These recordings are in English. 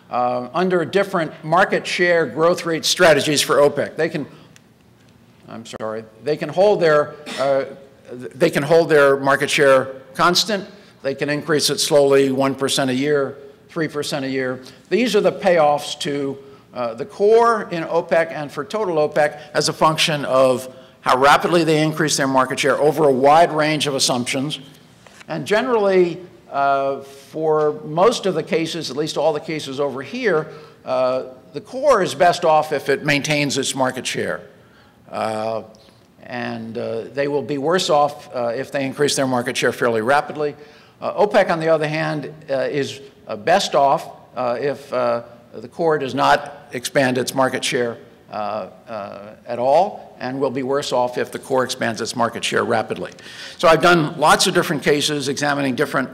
under different market share growth rate strategies for OPEC. They can hold their market share constant. They can increase it slowly, 1% a year, 3% a year. These are the payoffs to the core in OPEC and for total OPEC as a function of how rapidly they increase their market share over a wide range of assumptions. And generally, for most of the cases, at least all the cases over here, the core is best off if it maintains its market share. They will be worse off if they increase their market share fairly rapidly. OPEC, on the other hand, is best off if the core does not expand its market share at all, and will be worse off if the core expands its market share rapidly. So I've done lots of different cases examining different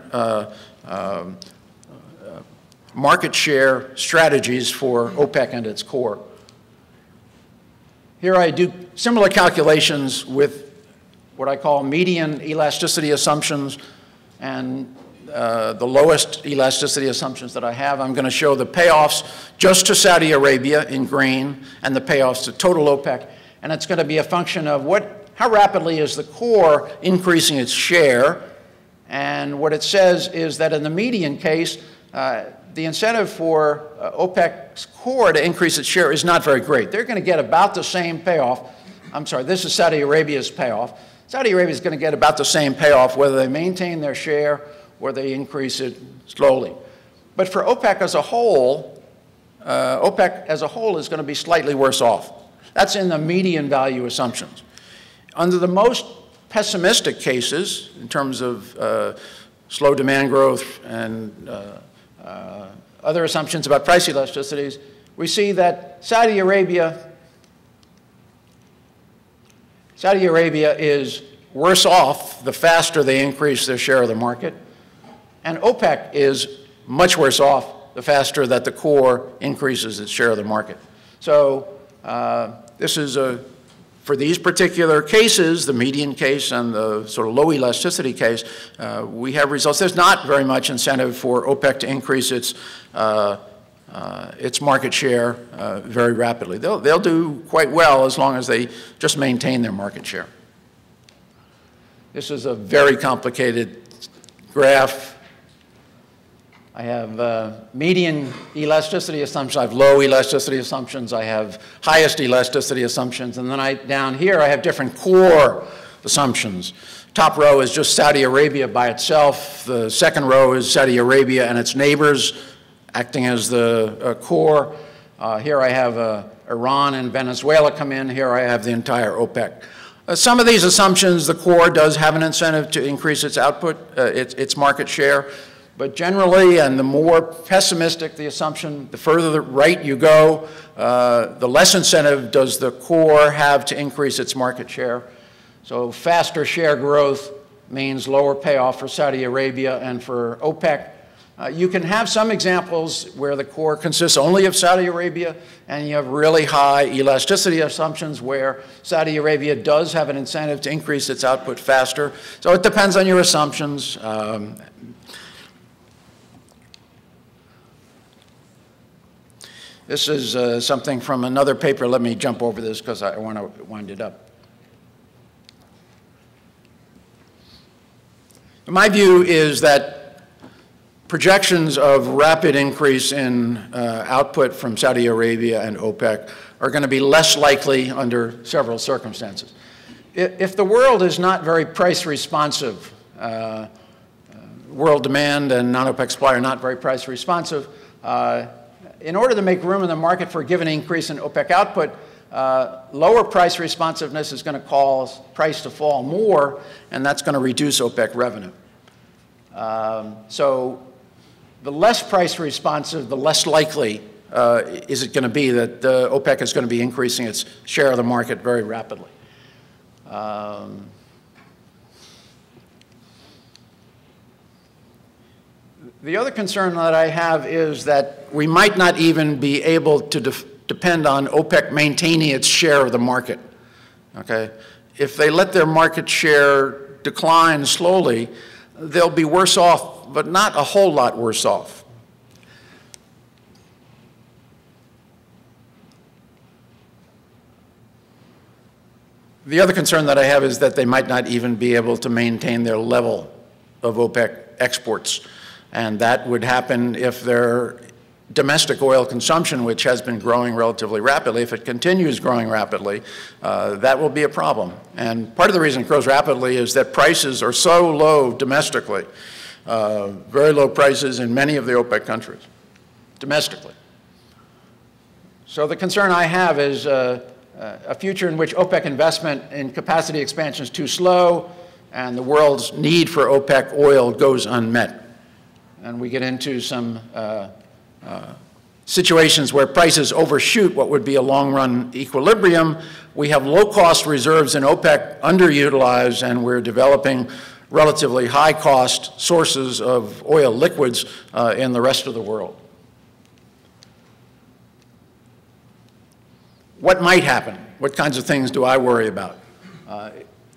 market share strategies for OPEC and its core. Here I do similar calculations with what I call median elasticity assumptions and the lowest elasticity assumptions that I have. I'm going to show the payoffs just to Saudi Arabia in green and the payoffs to total OPEC. And it's going to be a function of how rapidly is the core increasing its share. And what it says is that in the median case, the incentive for OPEC's core to increase its share is not very great. They're going to get about the same payoff. I'm sorry, this is Saudi Arabia's payoff. Saudi Arabia is going to get about the same payoff whether they maintain their share or they increase it slowly. But for OPEC as a whole is going to be slightly worse off. That's in the median value assumptions. Under the most pessimistic cases, in terms of slow demand growth and other assumptions about price elasticities, we see that Saudi Arabia is worse off the faster they increase their share of the market, and OPEC is much worse off the faster that the core increases its share of the market. So this is for these particular cases, the median case and the sort of low elasticity case, we have results. There's not very much incentive for OPEC to increase its market share very rapidly. They'll do quite well as long as they just maintain their market share. This is a very complicated graph. I have median elasticity assumptions, I have low elasticity assumptions, I have highest elasticity assumptions, and then down here I have different core assumptions. Top row is just Saudi Arabia by itself. The second row is Saudi Arabia and its neighbors acting as the core. Here I have Iran and Venezuela come in. Here I have the entire OPEC. Some of these assumptions, the core does have an incentive to increase its output, its market share. But generally, and the more pessimistic the assumption, the further the right you go, the less incentive does the core have to increase its market share. So faster share growth means lower payoff for Saudi Arabia and for OPEC. You can have some examples where the core consists only of Saudi Arabia, and you have really high elasticity assumptions where Saudi Arabia does have an incentive to increase its output faster. So it depends on your assumptions. This is something from another paper. Let me jump over this because I want to wind it up. My view is that projections of rapid increase in output from Saudi Arabia and OPEC are going to be less likely under several circumstances. If the world is not very price responsive, world demand and non-OPEC supply are not very price responsive, in order to make room in the market for a given increase in OPEC output, lower price responsiveness is going to cause price to fall more, and that's going to reduce OPEC revenue. So the less price responsive, the less likely is it going to be that OPEC is going to be increasing its share of the market very rapidly. The other concern that I have is that we might not even be able to depend on OPEC maintaining its share of the market. Okay? If they let their market share decline slowly, they'll be worse off, but not a whole lot worse off. The other concern that I have is that they might not even be able to maintain their level of OPEC exports. And that would happen if their domestic oil consumption, which has been growing relatively rapidly, if it continues growing rapidly, that will be a problem. And part of the reason it grows rapidly is that prices are so low domestically, very low prices in many of the OPEC countries, domestically. So the concern I have is a future in which OPEC investment in capacity expansion is too slow and the world's need for OPEC oil goes unmet. And we get into some situations where prices overshoot what would be a long-run equilibrium. We have low-cost reserves in OPEC underutilized, and we're developing relatively high-cost sources of oil liquids in the rest of the world. What might happen? What kinds of things do I worry about?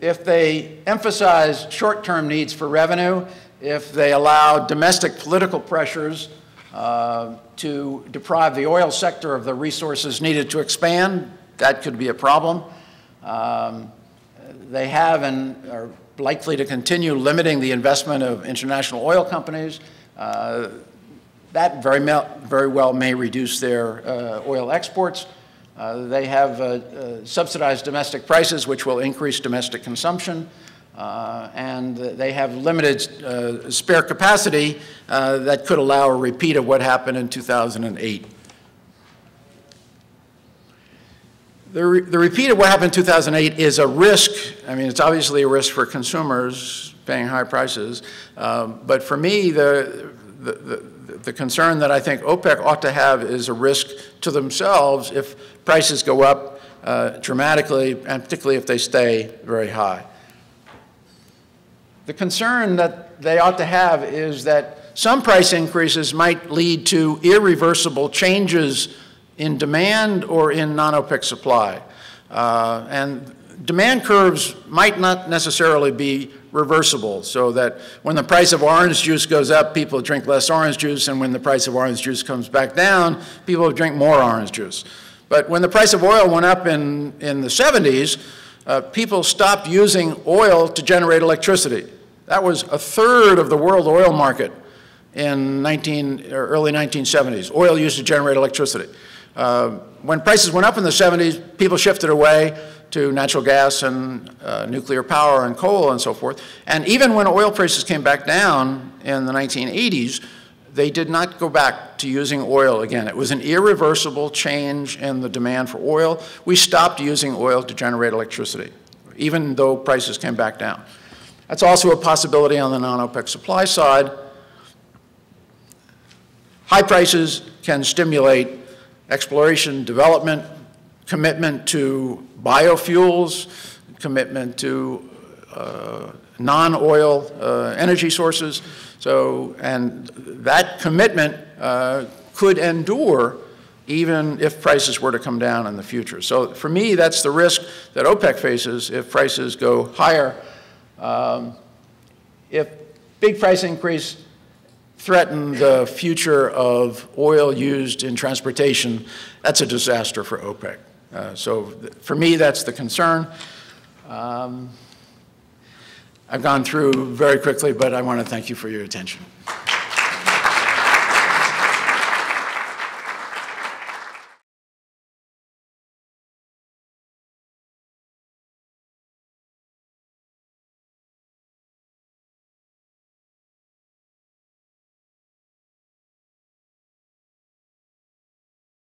If they emphasize short-term needs for revenue, if they allow domestic political pressures to deprive the oil sector of the resources needed to expand, that could be a problem. They have and are likely to continue limiting the investment of international oil companies. That very well may reduce their oil exports. They have subsidized domestic prices, which will increase domestic consumption. And they have limited spare capacity that could allow a repeat of what happened in 2008. The repeat of what happened in 2008 is a risk. I mean, it's obviously a risk for consumers paying high prices. But for me, the concern that I think OPEC ought to have is a risk to themselves if prices go up dramatically, and particularly if they stay very high. The concern that they ought to have is that some price increases might lead to irreversible changes in demand or in non-OPEC supply. And demand curves might not necessarily be reversible, so that when the price of orange juice goes up, people drink less orange juice, and when the price of orange juice comes back down, people drink more orange juice. But when the price of oil went up in the 70s, people stopped using oil to generate electricity. That was a third of the world oil market in early 1970s, oil used to generate electricity. When prices went up in the 70s, people shifted away to natural gas and nuclear power and coal and so forth. And even when oil prices came back down in the 1980s, they did not go back to using oil again. It was an irreversible change in the demand for oil. We stopped using oil to generate electricity, even though prices came back down. That's also a possibility on the non-OPEC supply side. High prices can stimulate exploration, development, commitment to biofuels, commitment to non-oil energy sources. So, and that commitment could endure even if prices were to come down in the future. So for me, that's the risk that OPEC faces if prices go higher. If big price increase threaten the future of oil used in transportation, that's a disaster for OPEC. So for me, that's the concern. I've gone through very quickly, but I want to thank you for your attention.